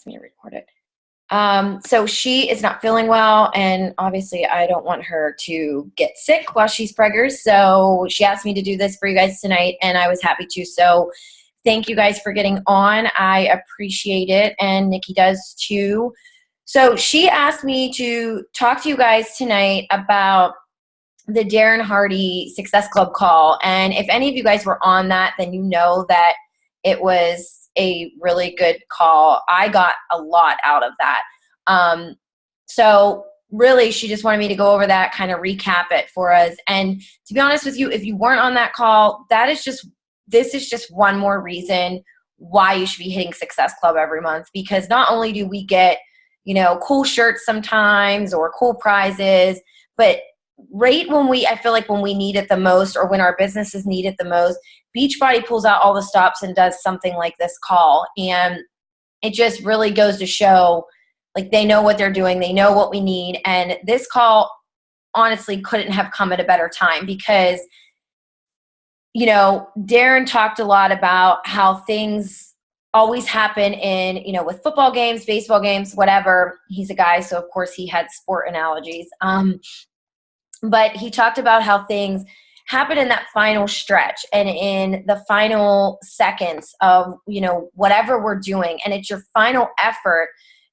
me to record it. So she is not feeling well, and obviously I don't want her to get sick while she's preggers. So she asked me to do this for you guys tonight, and I was happy to. So thank you guys for getting on. I appreciate it, and Nikki does too. So she asked me to talk to you guys tonight about the Darren Hardy Success Club call. And if any of you guys were on that, then you know that it was a really good call. I got a lot out of that. So really, she just wanted me to go over that, kind of recap it for us. And to be honest with you, if you weren't on that call, this is just one more reason why you should be hitting Success Club every month, because not only do we get, cool shirts sometimes or cool prizes, but right when I feel like when we need it the most, or when our businesses need it the most, Beachbody pulls out all the stops and does something like this call. And it just really goes to show, like, they know what they're doing. They know what we need. And this call honestly couldn't have come at a better time, because, Darren talked a lot about how things always happen in, with football games, baseball games, whatever. He's a guy, so of course he had sport analogies. But he talked about how things happen in that final stretch and in the final seconds of, whatever we're doing. And it's your final effort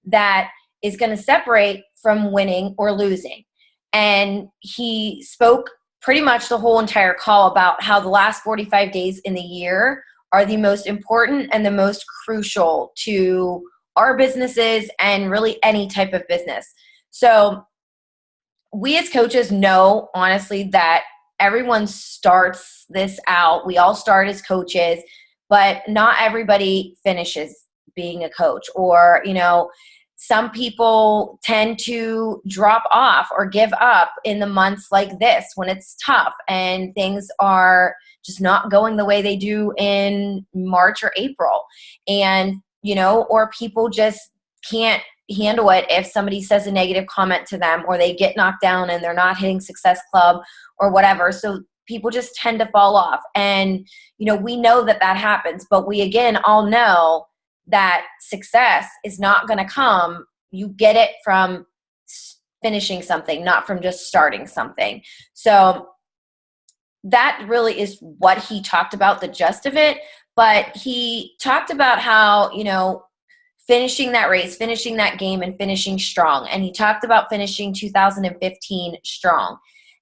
that is going to separate from winning or losing. And he spoke pretty much the whole entire call about how the last 45 days in the year are the most important and the most crucial to our businesses and really any type of business. So we as coaches know, honestly, that everyone starts this out. We all start as coaches, but not everybody finishes being a coach. Or, some people tend to drop off or give up in the months like this when it's tough and things are just not going the way they do in March or April. And, or people just can't handle it if somebody says a negative comment to them, or they get knocked down and they're not hitting Success Club or whatever. So people just tend to fall off. And, we know that happens, but we, again, all know that success is not going to come. You get it from finishing something, not from just starting something. So that really is what he talked about, the gist of it. But he talked about how, finishing that race, finishing that game, and finishing strong. And he talked about finishing 2015 strong.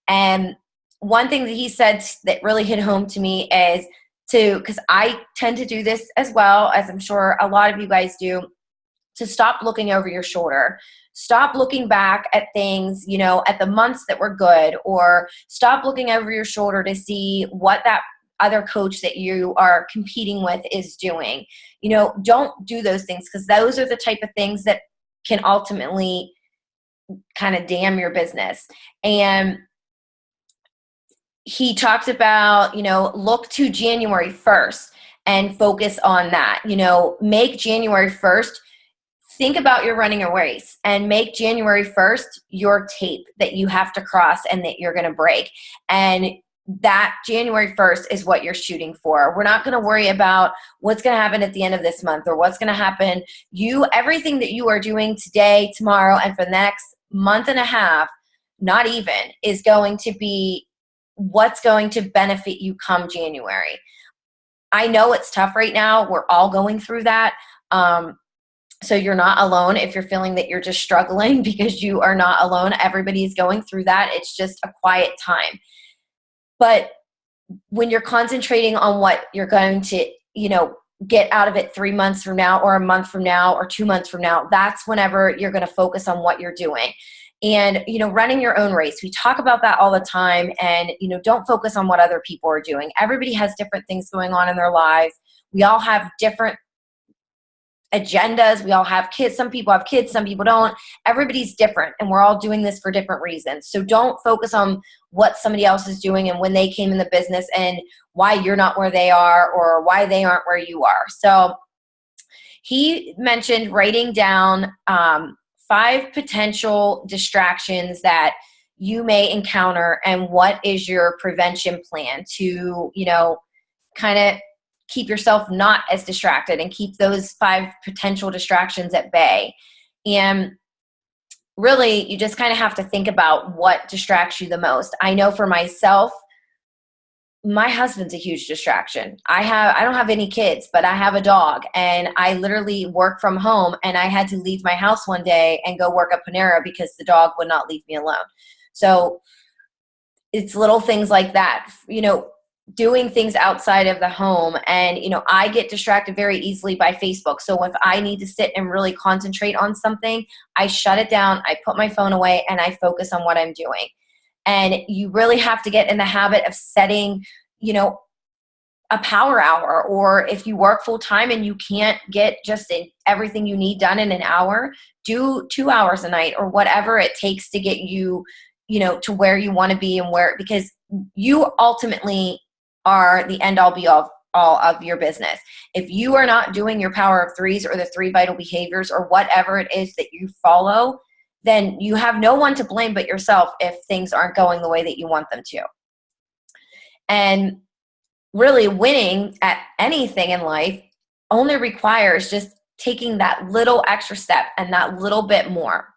And one thing that he said that really hit home to me is because I tend to do this as well, as I'm sure a lot of you guys do, to stop looking over your shoulder. Stop looking back at things, at the months that were good, or stop looking over your shoulder to see what that other coach that you are competing with is doing. Don't do those things, because those are the type of things that can ultimately kind of damn your business. And he talked about, look to January 1st and focus on that. Make January 1st, think about your running a race, and make January 1st your tape that you have to cross and that you're going to break. And that January 1st is what you're shooting for. We're not going to worry about what's going to happen at the end of this month or what's going to happen. Everything that you are doing today, tomorrow, and for the next month and a half, not even, is going to be what's going to benefit you come January. I know it's tough right now. We're all going through that. So you're not alone if you're feeling that you're just struggling, because you are not alone. Everybody's going through that. It's just a quiet time. But when you're concentrating on what you're going to, get out of it 3 months from now, or a month from now, or 2 months from now, that's whenever you're going to focus on what you're doing. And, running your own race. We talk about that all the time. And, don't focus on what other people are doing. Everybody has different things going on in their lives. We all have different agendas. We all have kids. Some people have kids, some people don't. Everybody's different, and we're all doing this for different reasons. So don't focus on what somebody else is doing and when they came in the business and why you're not where they are or why they aren't where you are. So he mentioned writing down 5 potential distractions that you may encounter, and what is your prevention plan to, kind of keep yourself not as distracted and keep those 5 potential distractions at bay. And really, you just kind of have to think about what distracts you the most. I know for myself, my husband's a huge distraction. I don't have any kids, but I have a dog, and I literally work from home, and I had to leave my house one day and go work at Panera because the dog would not leave me alone. So it's little things like that, doing things outside of the home. And, I get distracted very easily by Facebook. So if I need to sit and really concentrate on something, I shut it down, I put my phone away, and I focus on what I'm doing. And you really have to get in the habit of setting, a power hour, or if you work full time and you can't get just everything you need done in an hour, do 2 hours a night or whatever it takes to get you, to where you want to be, and because you ultimately are the end all be all of your business. If you are not doing your power of threes or the 3 vital behaviors or whatever it is that you follow, then you have no one to blame but yourself if things aren't going the way that you want them to. And really, winning at anything in life only requires just taking that little extra step and that little bit more.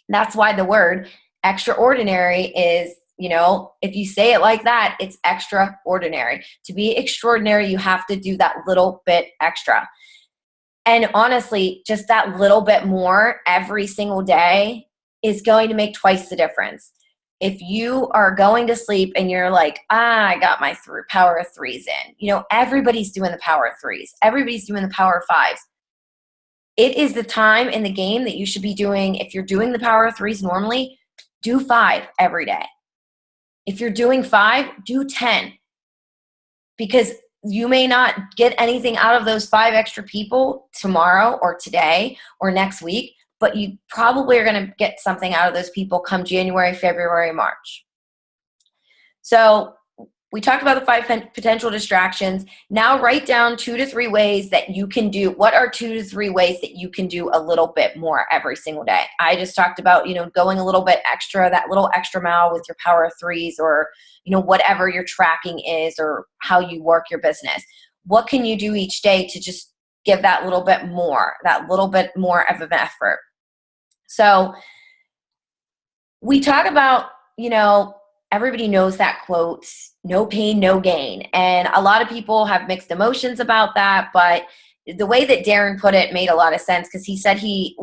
That's why the word extraordinary is, if you say it like that, it's extraordinary. To be extraordinary, you have to do that little bit extra. And honestly, just that little bit more every single day is going to make twice the difference. If you are going to sleep and you're like, I got my power of threes in, everybody's doing the power of threes. Everybody's doing the power of fives. It is the time in the game that you should be doing. If you're doing the power of threes normally, do 5 every day. If you're doing 5, do 10. Because you may not get anything out of those 5 extra people tomorrow or today or next week, but you probably are going to get something out of those people come January, February, March. So we talked about the 5 potential distractions. Now write down 2 to 3 ways that you can do. What are 2 to 3 ways that you can do a little bit more every single day? I just talked about, going a little bit extra, that little extra mile with your power of threes, or, whatever your tracking is, or how you work your business. What can you do each day to just give that little bit more of an effort? So we talk about, everybody knows that quote, no pain, no gain. And a lot of people have mixed emotions about that, but the way that Darren put it made a lot of sense, because he said he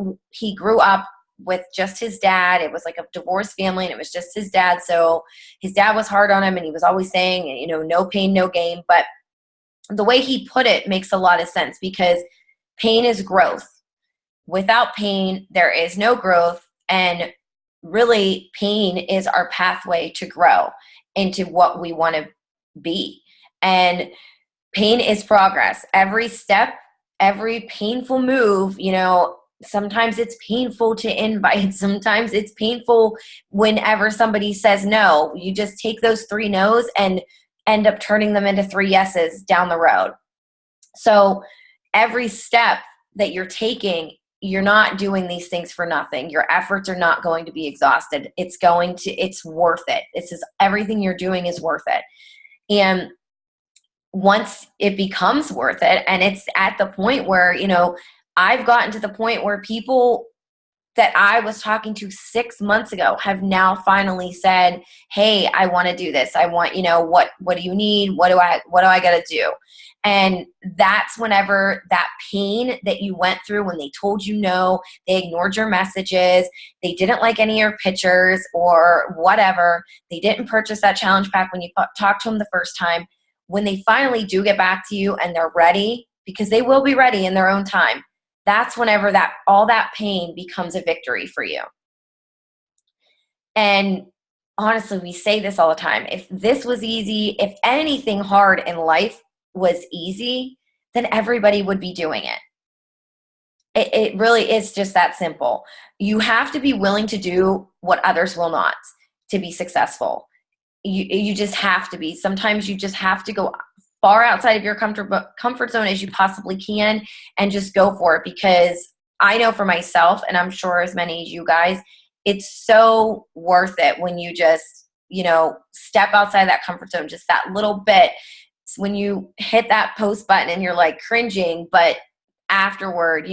grew up with just his dad. It was like a divorced family, and it was just his dad. So his dad was hard on him, and he was always saying, no pain, no gain. But the way he put it makes a lot of sense, because pain is growth. Without pain, there is no growth. And really, pain is our pathway to grow into what we want to be. And pain is progress. Every step, every painful move, sometimes it's painful to invite. Sometimes it's painful whenever somebody says no. You just take those 3 no's and end up turning them into 3 yeses down the road. So every step that you're taking, you're not doing these things for nothing. Your efforts are not going to be exhausted. It's worth it. Everything you're doing is worth it. And once it becomes worth it, and it's at the point where, I've gotten to the point where people that I was talking to 6 months ago have now finally said, hey, I want to do this. I want, what do you need? What do I got to do? And that's whenever that pain that you went through when they told you no, they ignored your messages, they didn't like any of your pictures or whatever, they didn't purchase that challenge pack when you talked to them the first time. When they finally do get back to you and they're ready, because they will be ready in their own time, that's whenever all that pain becomes a victory for you. And honestly, we say this all the time. If this was easy, if anything hard in life was easy, then everybody would be doing it. It really is just that simple. You have to be willing to do what others will not to be successful. You just have to be. Sometimes you just have to go far outside of your comfort zone as you possibly can and just go for it, because I know for myself, and I'm sure as many as you guys, it's so worth it when you just, step outside that comfort zone, just that little bit, when you hit that post button and you're like cringing, but afterward,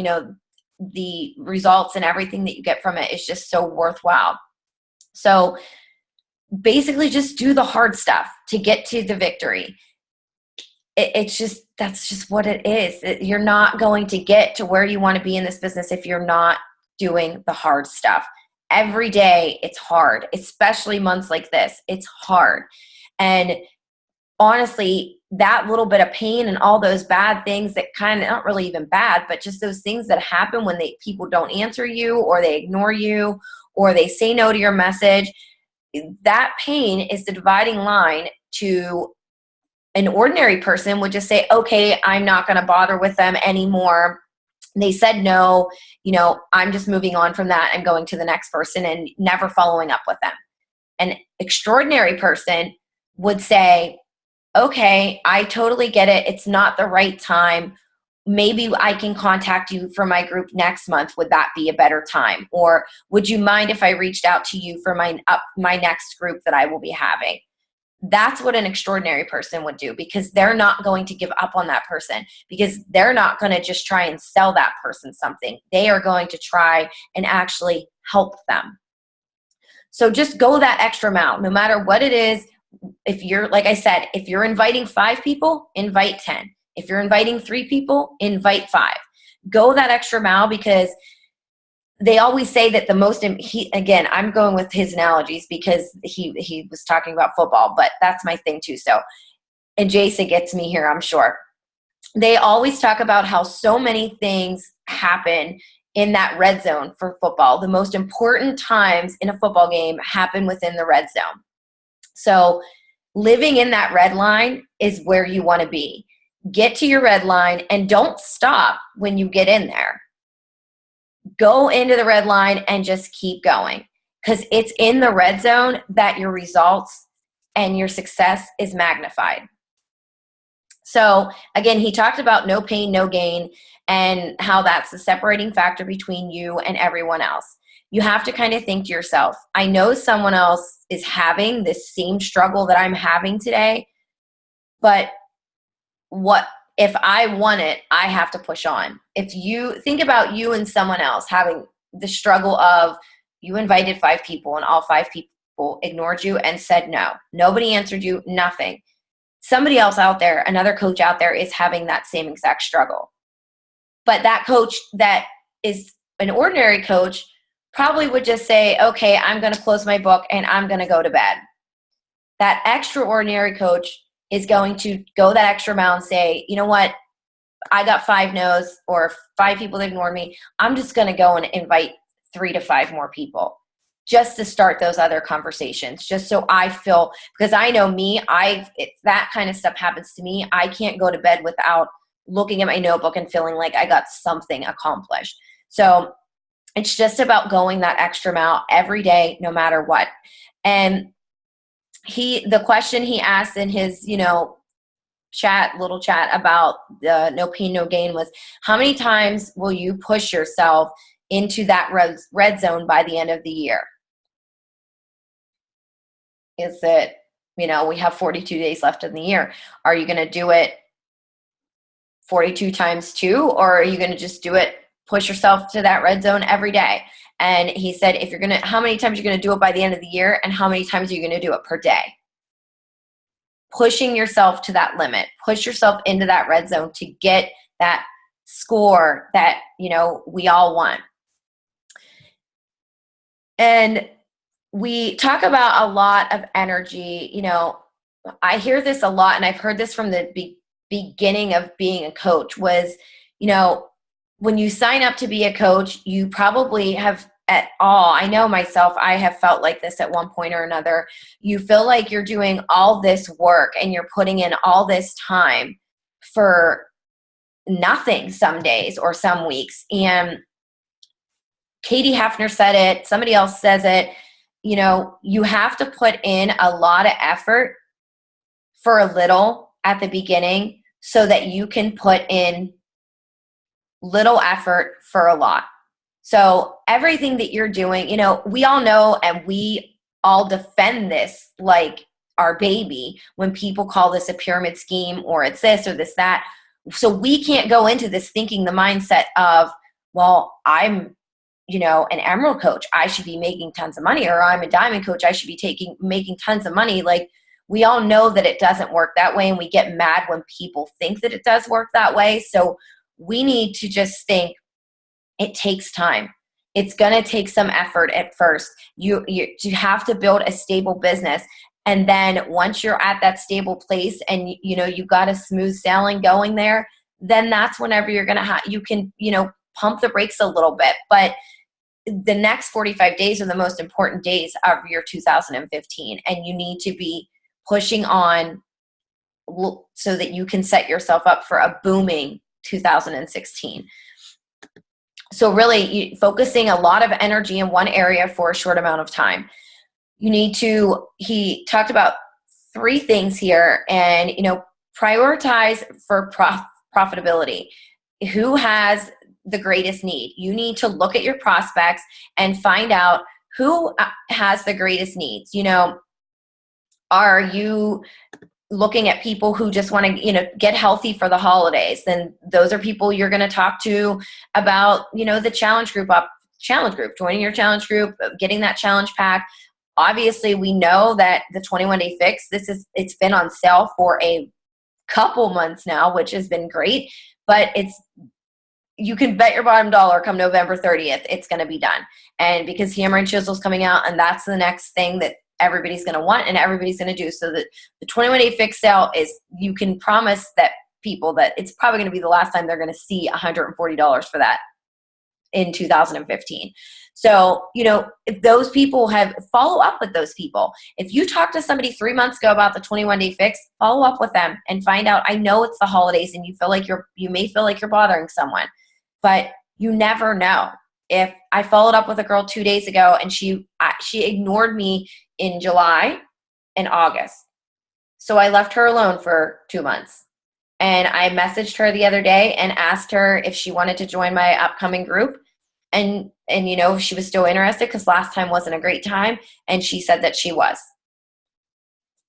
the results and everything that you get from it is just so worthwhile. So basically just do the hard stuff to get to the victory. That's just what it is. You're not going to get to where you want to be in this business if you're not doing the hard stuff. Every day it's hard, especially months like this. It's hard. And honestly, that little bit of pain and all those bad things that kind of, not really even bad, but just those things that happen when people don't answer you, or they ignore you, or they say no to your message, that pain is the dividing line to an ordinary person would just say, okay, I'm not going to bother with them anymore. They said no, I'm just moving on from that and going to the next person and never following up with them. An extraordinary person would say, okay, I totally get it. It's not the right time. Maybe I can contact you for my group next month. Would that be a better time? Or would you mind if I reached out to you for my next group that I will be having? That's what an extraordinary person would do, because they're not going to give up on that person, because they're not going to just try and sell that person something. They are going to try and actually help them. So just go that extra mile, no matter what it is. If you're, like I said, if you're inviting 5 people, invite 10. If you're inviting 3 people, invite 5. Go that extra mile, because they always say that the most, again, I'm going with his analogies because he was talking about football, but that's my thing too. So, and Jason gets me here, I'm sure. They always talk about how so many things happen in that red zone for football. The most important times in a football game happen within the red zone. So living in that red line is where you want to be. Get to your red line and don't stop when you get in there. Go into the red line and just keep going, because it's in the red zone that your results and your success is magnified. So again, he talked about no pain, no gain, and how that's the separating factor between you and everyone else. You have to kind of think to yourself, I know someone else is having this same struggle that I'm having today, but what if I want it, I have to push on. If you think about you and someone else having the struggle of you invited 5 people and all 5 people ignored you and said no. Nobody answered you, nothing. Somebody else out there, another coach out there, is having that same exact struggle. But that coach that is an ordinary coach probably would just say, okay, I'm going to close my book and I'm going to go to bed. That extraordinary coach is going to go that extra mile and say, you know what, I got 5 no's or 5 people that ignored me. I'm just going to go and invite 3 to 5 more people just to start those other conversations, just so I feel, because I know me, if that kind of stuff happens to me, I can't go to bed without looking at my notebook and feeling like I got something accomplished. So it's just about going that extra mile every day, no matter what. And the question he asked in his, little chat about the no pain, no gain was, how many times will you push yourself into that red zone by the end of the year? Is it, we have 42 days left in the year. Are you going to do it 42 times 2, or are you going to just do it, push yourself to that red zone every day? And he said, how many times you're going to do it by the end of the year, and how many times are you going to do it per day? Pushing yourself to that limit, push yourself into that red zone to get that score that, we all want. And we talk about a lot of energy. I hear this a lot, and I've heard this from the beginning of being a coach was, when you sign up to be a coach, you probably have I know myself, I have felt like this at one point or another. You feel like you're doing all this work and you're putting in all this time for nothing some days or some weeks. And Katie Hefner said it, somebody else says it, you have to put in a lot of effort for a little at the beginning so that you can put in little effort for a lot. So everything that you're doing, we all know, and we all defend this like our baby when people call this a pyramid scheme or it's this or this, that. So we can't go into this thinking the mindset of, well, I'm, an emerald coach, I should be making tons of money, or I'm a diamond coach, I should be making tons of money. Like, we all know that it doesn't work that way, and we get mad when people think that it does work that way. So we need to just think it takes time. It's going to take some effort at first. You have to build a stable business. And then once you're at that stable place and you got a smooth sailing going there, then that's whenever you're going to you can, pump the brakes a little bit. But the next 45 days are the most important days of your 2015. And you need to be pushing on so that you can set yourself up for a booming 2016. So really focusing a lot of energy in one area for a short amount of time. He talked about 3 things here, and, prioritize for profitability. Who has the greatest need? You need to look at your prospects and find out who has the greatest needs. Are you looking at people who just want to, get healthy for the holidays? Then those are people you're going to talk to about, the challenge group, joining your challenge group, getting that challenge pack. Obviously, we know that the 21-day fix, it's been on sale for a couple months now, which has been great, but you can bet your bottom dollar come November 30th, it's going to be done. And because Hammer and Chisel's coming out, and that's the next thing that everybody's going to want and everybody's going to do. So that the 21-day fix sale is, you can promise that people that it's probably going to be the last time they're going to see $140 for that in 2015. So, if those people follow up with those people. If you talk to somebody 3 months ago about the 21-day fix, follow up with them and find out. I know it's the holidays and you may feel like you're bothering someone, but you never know. If I followed up with a girl 2 days ago and she ignored me in July and August. So I left her alone for 2 months. And I messaged her the other day and asked her if she wanted to join my upcoming group. And she was still interested because last time wasn't a great time. And she said that she was.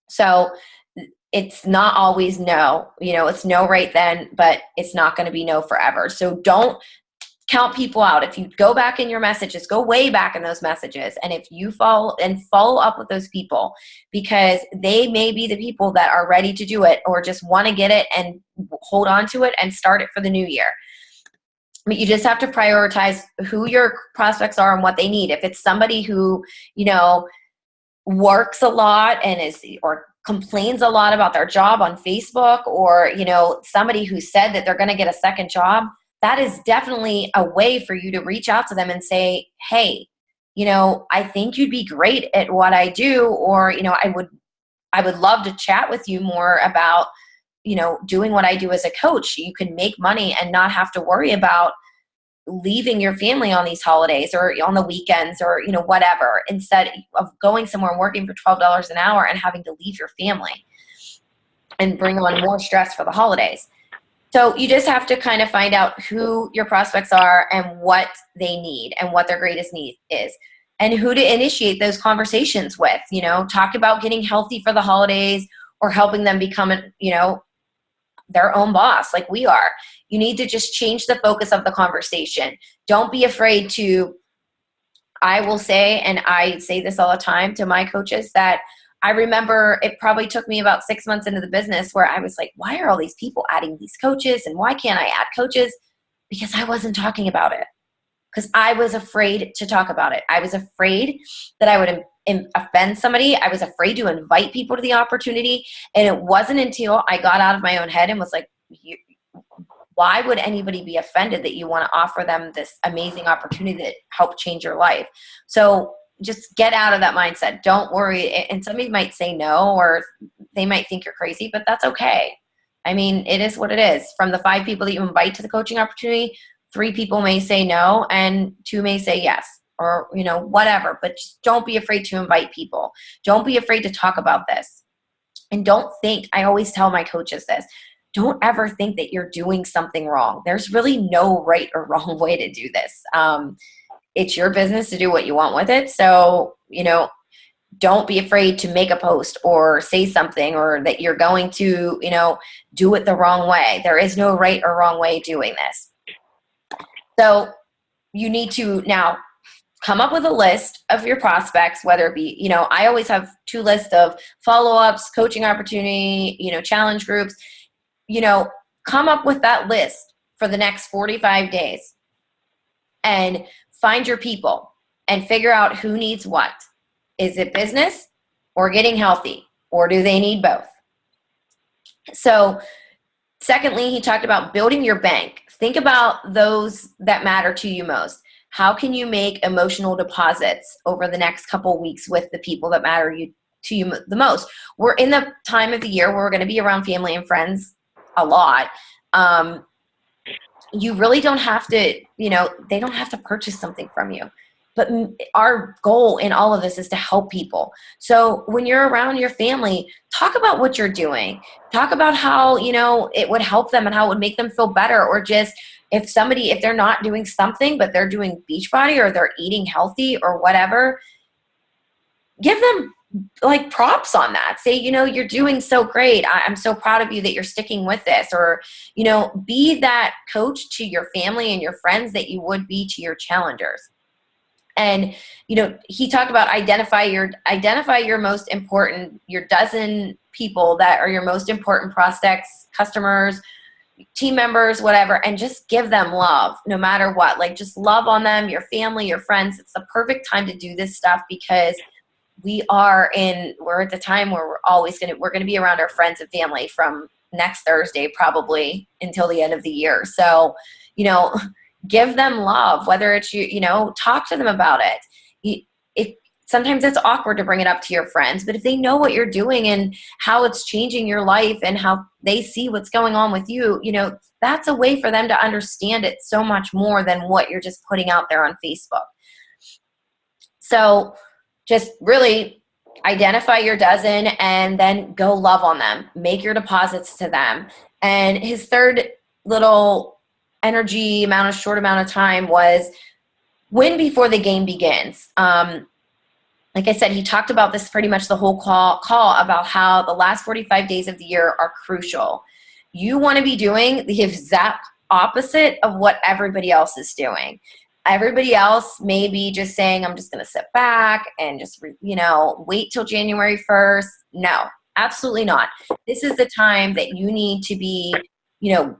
So it's not always no. It's no right then, but it's not going to be no forever. So don't count people out. If you go back in your messages, go way back in those messages. And if you follow up with those people, because they may be the people that are ready to do it or just want to get it and hold on to it and start it for the new year. But you just have to prioritize who your prospects are and what they need. If it's somebody who, works a lot and or complains a lot about their job on Facebook, or, somebody who said that they're going to get a second job, that is definitely a way for you to reach out to them and say, hey, I think you'd be great at what I do, or, I would love to chat with you more about, doing what I do as a coach. You can make money and not have to worry about leaving your family on these holidays or on the weekends or, whatever, instead of going somewhere and working for $12 an hour and having to leave your family and bring on more stress for the holidays. So you just have to kind of find out who your prospects are and what they need and what their greatest need is, and who to initiate those conversations with. Talk about getting healthy for the holidays or helping them become, their own boss like we are. You need to just change the focus of the conversation. Don't be afraid to, I will say, and I say this all the time to my coaches, that I remember it probably took me about 6 months into the business where I was like, why are all these people adding these coaches and why can't I add coaches? Because I wasn't talking about it. Because I was afraid to talk about it. I was afraid that I would offend somebody. I was afraid to invite people to the opportunity. And it wasn't until I got out of my own head and was like, why would anybody be offended that you want to offer them this amazing opportunity that helped change your life? So just get out of that mindset. Don't worry. And somebody might say no, or they might think you're crazy, but that's okay. I mean, it is what it is. From the 5 people that you invite to the coaching opportunity, 3 people may say no and 2 may say yes, or, whatever. But just don't be afraid to invite people. Don't be afraid to talk about this. And don't think, I always tell my coaches this, don't ever think that you're doing something wrong. There's really no right or wrong way to do this. It's your business to do what you want with it. So, don't be afraid to make a post or say something, or that you're going to, do it the wrong way. There is no right or wrong way doing this. So you need to now come up with a list of your prospects, whether it be, I always have 2 lists of follow-ups, coaching opportunity, challenge groups. Come up with that list for the next 45 days and find your people and figure out who needs what. Is it business or getting healthy, or do they need both? So secondly, he talked about building your bank. Think about those that matter to you most. How can you make emotional deposits over the next couple of weeks with the people that matter to you the most? We're in the time of the year where we're going to be around family and friends a lot. You really don't have to, they don't have to purchase something from you. But our goal in all of this is to help people. So when you're around your family, talk about what you're doing. Talk about how, it would help them and how it would make them feel better. Or just if they're not doing something, but they're doing Beachbody or they're eating healthy or whatever, give them like props on that. Say, you're doing so great. I'm so proud of you that you're sticking with this. Or, be that coach to your family and your friends that you would be to your challengers. And, he talked about identify your most important, your dozen people that are your most important prospects, customers, team members, whatever, and just give them love no matter what. Like, just love on them, your family, your friends. It's the perfect time to do this stuff, because we're at the time where we're going to be around our friends and family from next Thursday, probably until the end of the year. So, give them love, whether it's talk to them about it. Sometimes it's awkward to bring it up to your friends, but if they know what you're doing and how it's changing your life and how they see what's going on with you, that's a way for them to understand it so much more than what you're just putting out there on Facebook. So just really identify your dozen and then go love on them. Make your deposits to them. And his third little short amount of time was win before the game begins. Like I said, he talked about this pretty much the whole call about how the last 45 days of the year are crucial. You want to be doing the exact opposite of what everybody else is doing. Everybody else may be just saying, I'm just going to sit back and just, wait till January 1st. No, absolutely not. This is the time that you need to be,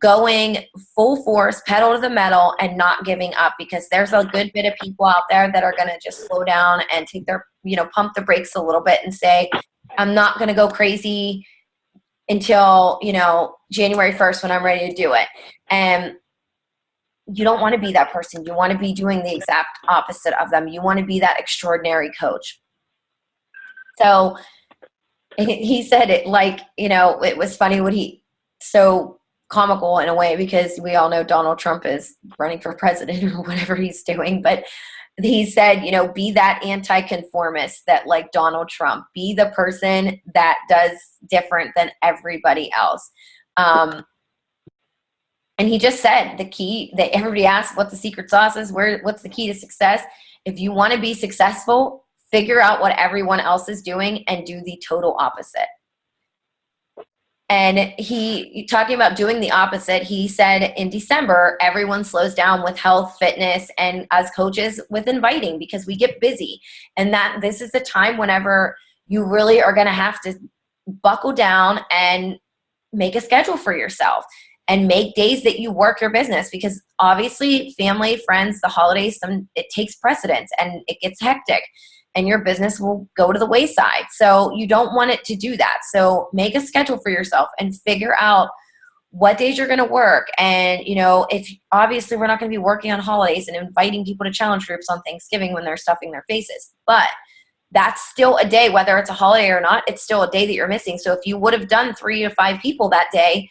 going full force, pedal to the metal, and not giving up, because there's a good bit of people out there that are going to just slow down and take their, pump the brakes a little bit and say, I'm not going to go crazy until, January 1st when I'm ready to do it. And you don't want to be that person. You want to be doing the exact opposite of them. You want to be that extraordinary coach. So he said it like, it was funny so comical in a way, because we all know Donald Trump is running for president or whatever he's doing. But he said, be that anti-conformist that like Donald Trump. Be the person that does different than everybody else. And he just said the key that everybody asks what the secret sauce is, what's the key to success? If you want to be successful, figure out what everyone else is doing and do the total opposite. And he talking about doing the opposite, he said in December, everyone slows down with health, fitness, and as coaches with inviting, because we get busy. And that this is the time whenever you really are going to have to buckle down and make a schedule for yourself and make days that you work your business, because obviously family, friends, the holidays, it takes precedence and it gets hectic. And your business will go to the wayside. So you don't want it to do that. So make a schedule for yourself and figure out what days you're going to work. And, if obviously we're not going to be working on holidays and inviting people to challenge groups on Thanksgiving when they're stuffing their faces, but that's still a day, whether it's a holiday or not, it's still a day that you're missing. So if you would have done 3 to 5 people that day,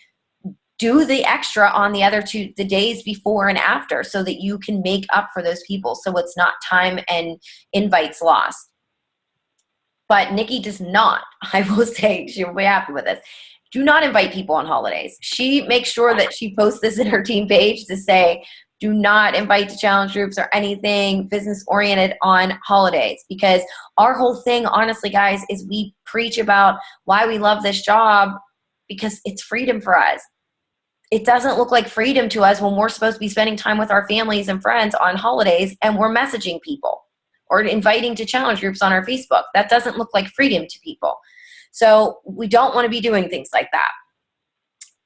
do the extra on the other the days before and after, so that you can make up for those people. So it's not time and invites lost. But Nikki does not, I will say, she'll be happy with this. Do not invite people on holidays. She makes sure that she posts this in her team page to say, Do not invite to challenge groups or anything business oriented on holidays, because our whole thing, honestly, guys, is we preach about why we love this job because it's freedom for us. It doesn't look like freedom to us when we're supposed to be spending time with our families and friends on holidays and we're messaging people or inviting to challenge groups on our Facebook. That doesn't look like freedom to people. So we don't want to be doing things like that.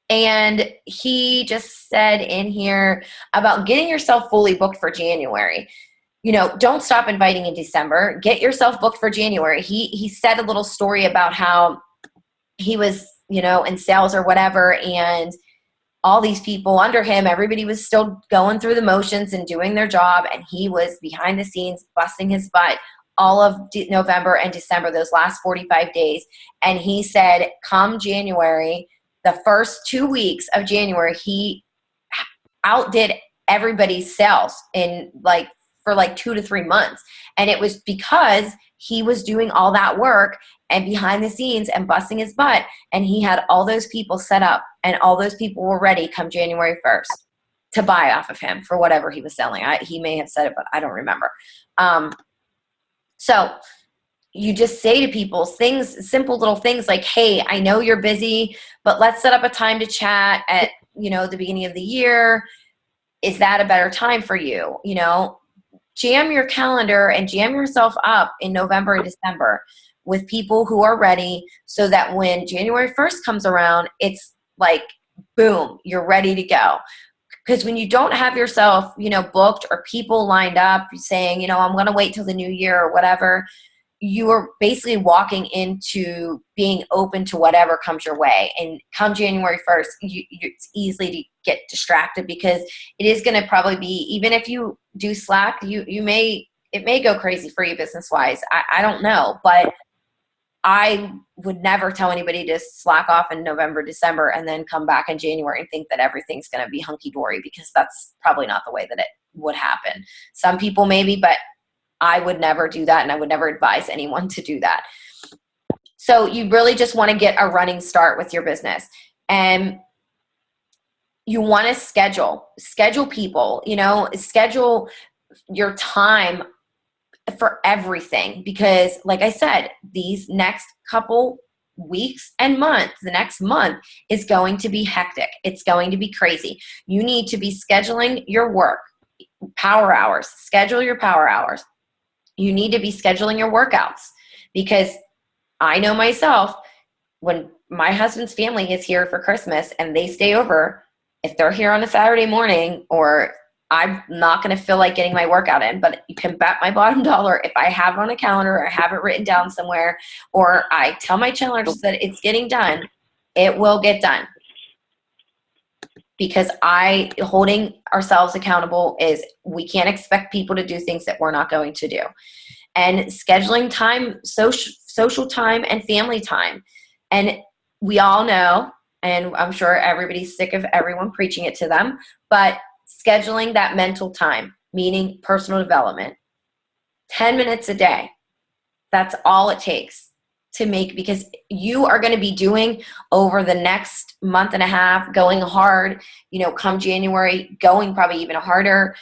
And he just said in here about getting yourself fully booked for January. Don't stop inviting in December. Get yourself booked for January. He said a little story about how he was, in sales or whatever, and all these people under him, everybody was still going through the motions and doing their job, and he was behind the scenes busting his butt all of November and December, those last 45 days. And he said come January, the first 2 weeks of January, he outdid everybody's sales for 2 to 3 months. And it was because he was doing all that work and behind the scenes and busting his butt. And he had all those people set up, and all those people were ready come January 1st to buy off of him for whatever he was selling. He may have said it, but I don't remember. So you just say to people things, simple little things like, hey, I know you're busy, but let's set up a time to chat at, the beginning of the year. Is that a better time for you? Jam your calendar and jam yourself up in November and December with people who are ready, so that when January 1st comes around, it's like, boom, you're ready to go. Because when you don't have yourself, booked or people lined up saying, I'm going to wait till the new year or whatever, you are basically walking into being open to whatever comes your way. And come January 1st, it's easy to get distracted, because it is going to probably be, even if you do slack, it may go crazy for you business wise. I don't know, but I would never tell anybody to slack off in November, December, and then come back in January and think that everything's going to be hunky-dory, because that's probably not the way that it would happen. Some people maybe, but I would never do that, and I would never advise anyone to do that. So you really just want to get a running start with your business, and you want to schedule people, schedule your time for everything, because like I said, these next couple weeks and months, the next month is going to be hectic. It's going to be crazy. You need to be scheduling your work, power hours, schedule your power hours. You need to be scheduling your workouts, because I know myself, when my husband's family is here for Christmas and they stay over, if they're here on a Saturday morning, or I'm not going to feel like getting my workout in, but you can bet my bottom dollar, if I have it on a calendar or I have it written down somewhere, or I tell my challengers that it's getting done, it will get done. Because holding ourselves accountable is, we can't expect people to do things that we're not going to do. And scheduling time, social time and family time. And we all know, and I'm sure everybody's sick of everyone preaching it to them, but scheduling that mental time, meaning personal development, 10 minutes a day. That's all it takes to make, because you are going to be doing over the next month and a half, going hard, come January, going probably even harder.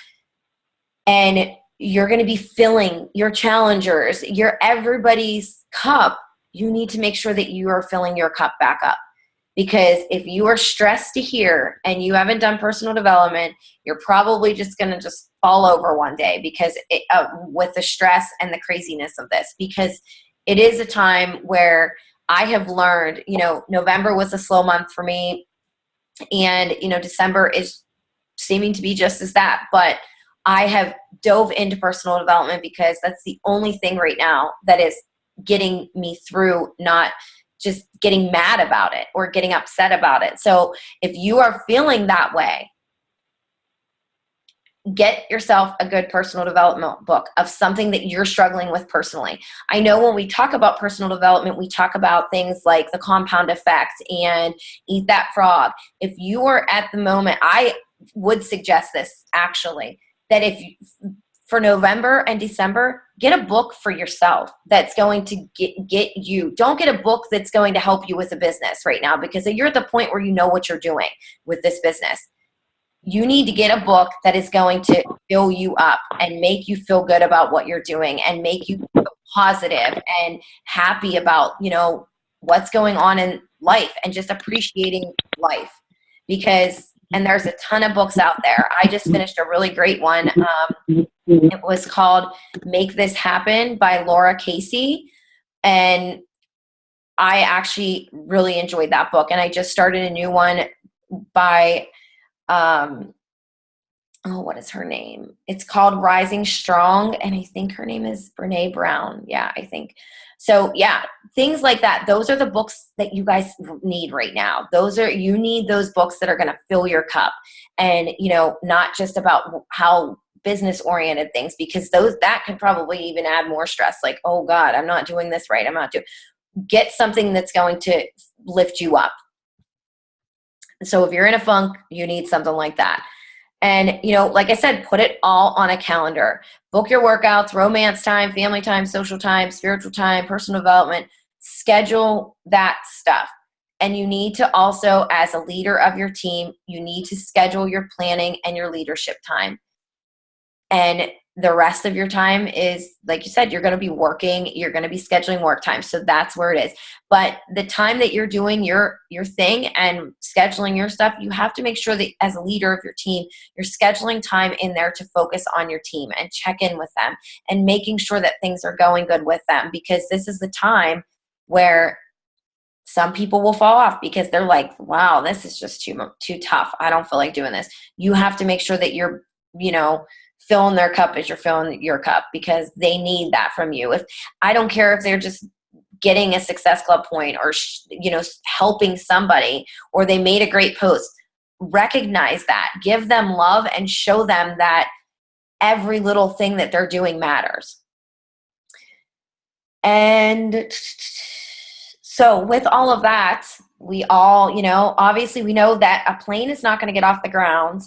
And you're going to be filling your challengers, everybody's cup. You need to make sure that you are filling your cup back up. Because if you are stressed to here and you haven't done personal development, you're probably just going to just fall over one day, because with the stress and the craziness of this. Because it is a time where I have learned, November was a slow month for me, and, December is seeming to be just as that. But I have dove into personal development, because that's the only thing right now that is getting me through, not just getting mad about it or getting upset about it. So if you are feeling that way, get yourself a good personal development book of something that you're struggling with personally. I know when we talk about personal development, we talk about things like the compound effect and Eat That Frog. If you are at the moment, I would suggest this actually, that for November and December, get a book for yourself that's going to get you. Don't get a book that's going to help you with a business right now, because you're at the point where you know what you're doing with this business. you need to get a book that is going to fill you up and make you feel good about what you're doing and make you feel positive and happy about, what's going on in life and just appreciating life. Because, and there's a ton of books out there. I just finished a really great one. It was called Make This Happen by Laura Casey. And I actually really enjoyed that book. And I just started a new one by, what is her name? It's called Rising Strong. And I think her name is Brene Brown. Yeah, I think. So yeah, things like that. Those are the books that you guys need right now. You need those books that are going to fill your cup and, not just about how business oriented things, because that could probably even add more stress. Like, oh God, I'm not doing this right. Get something that's going to lift you up. So if you're in a funk, you need something like that. And, like I said, put it all on a calendar. Book your workouts, romance time, family time, social time, spiritual time, personal development. Schedule that stuff. And you need to also, as a leader of your team, you need to schedule your planning and your leadership time. And the rest of your time is, like you said, you're going to be working, you're going to be scheduling work time. So that's where it is. But the time that you're doing your thing and scheduling your stuff, you have to make sure that as a leader of your team, you're scheduling time in there to focus on your team and check in with them and making sure that things are going good with them, because this is the time where some people will fall off because they're like, wow, this is just too tough. I don't feel like doing this. You have to make sure that you're, filling their cup as you're filling your cup, because they need that from you. I don't care if they're just getting a Success Club point or, helping somebody, or they made a great post. Recognize that, give them love, and show them that every little thing that they're doing matters. And so with all of that, we all, obviously we know that a plane is not going to get off the ground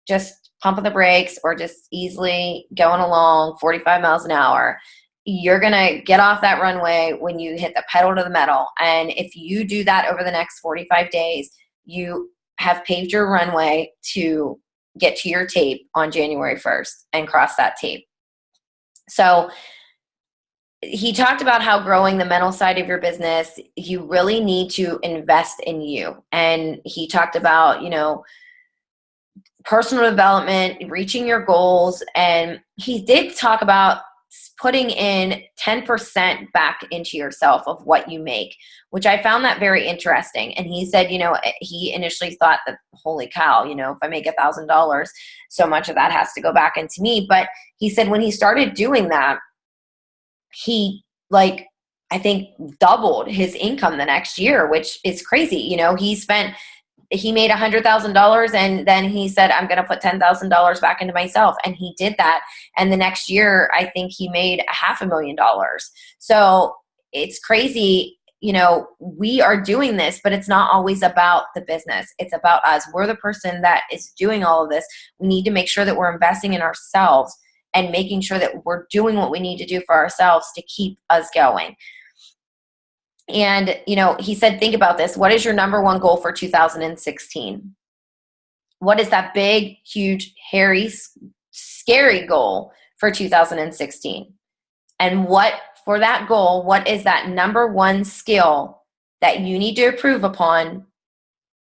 just pumping the brakes or just easily going along 45 miles an hour. You're going to get off that runway when you hit the pedal to the metal. And if you do that over the next 45 days, you have paved your runway to get to your tape on January 1st and cross that tape. So he talked about how growing the mental side of your business, you really need to invest in you. And he talked about, personal development, reaching your goals. And he did talk about putting in 10% back into yourself of what you make, which I found that very interesting. And he said, he initially thought that, holy cow, if I make $1,000, so much of that has to go back into me. But he said when he started doing that, he I think doubled his income the next year, which is crazy. He made $100,000 and then he said, I'm going to put $10,000 back into myself. And he did that. And the next year, I think he made $500,000. So it's crazy. We are doing this, but it's not always about the business. It's about us. We're the person that is doing all of this. We need to make sure that we're investing in ourselves and making sure that we're doing what we need to do for ourselves to keep us going. And, he said, think about this. What is your number one goal for 2016? What is that big, huge, hairy, scary goal for 2016? And for that goal, what is that number one skill that you need to improve upon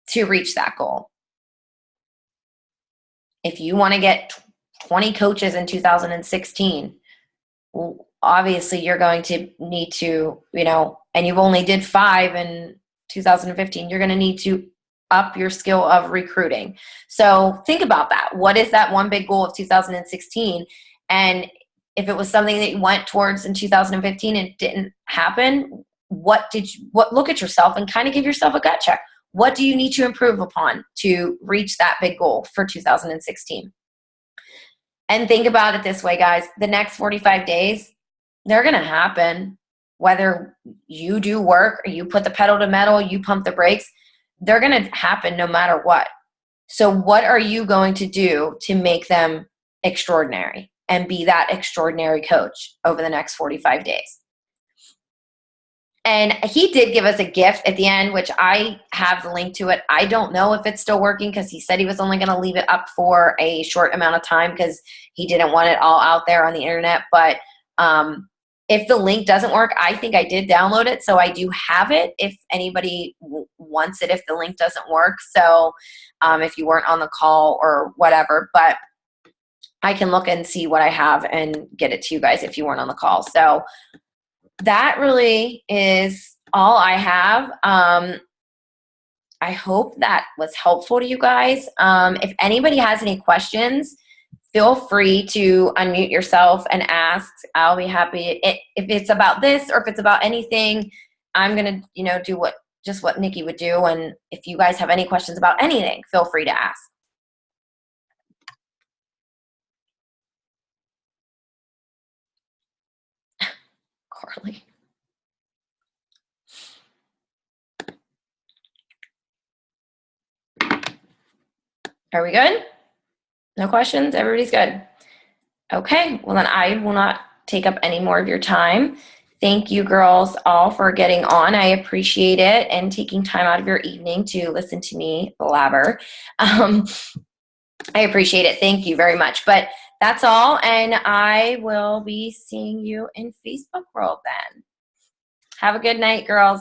to reach that goal? If you want to get 20 coaches in 2016, well, obviously you're going to need to, and you've only did 5 in 2015, you're going to need to up your skill of recruiting. So think about that. What is that one big goal of 2016? And if it was something that you went towards in 2015 and it didn't happen, look at yourself and kind of give yourself a gut check. What do you need to improve upon to reach that big goal for 2016? And think about it this way, guys. The next 45 days, they're going to happen. Whether you do work or you put the pedal to metal, you pump the brakes, they're going to happen no matter what. So what are you going to do to make them extraordinary and be that extraordinary coach over the next 45 days? And he did give us a gift at the end, which I have the link to it. I don't know if it's still working because he said he was only going to leave it up for a short amount of time because he didn't want it all out there on the internet. But if the link doesn't work, I think I did download it. So I do have it if anybody wants it, if the link doesn't work. So if you weren't on the call or whatever, but I can look and see what I have and get it to you guys if you weren't on the call. So that really is all I have. I hope that was helpful to you guys. If anybody has any questions, feel free to unmute yourself and ask. I'll be happy. If it's about this or if it's about anything, I'm going to, do what Nikki would do. And if you guys have any questions about anything, feel free to ask. Carly. Are we good? No questions? Everybody's good? Okay, well then I will not take up any more of your time. Thank you girls all for getting on. I appreciate it and taking time out of your evening to listen to me blabber. I appreciate it. Thank you very much. But that's all, and I will be seeing you in Facebook world then. Have a good night, girls.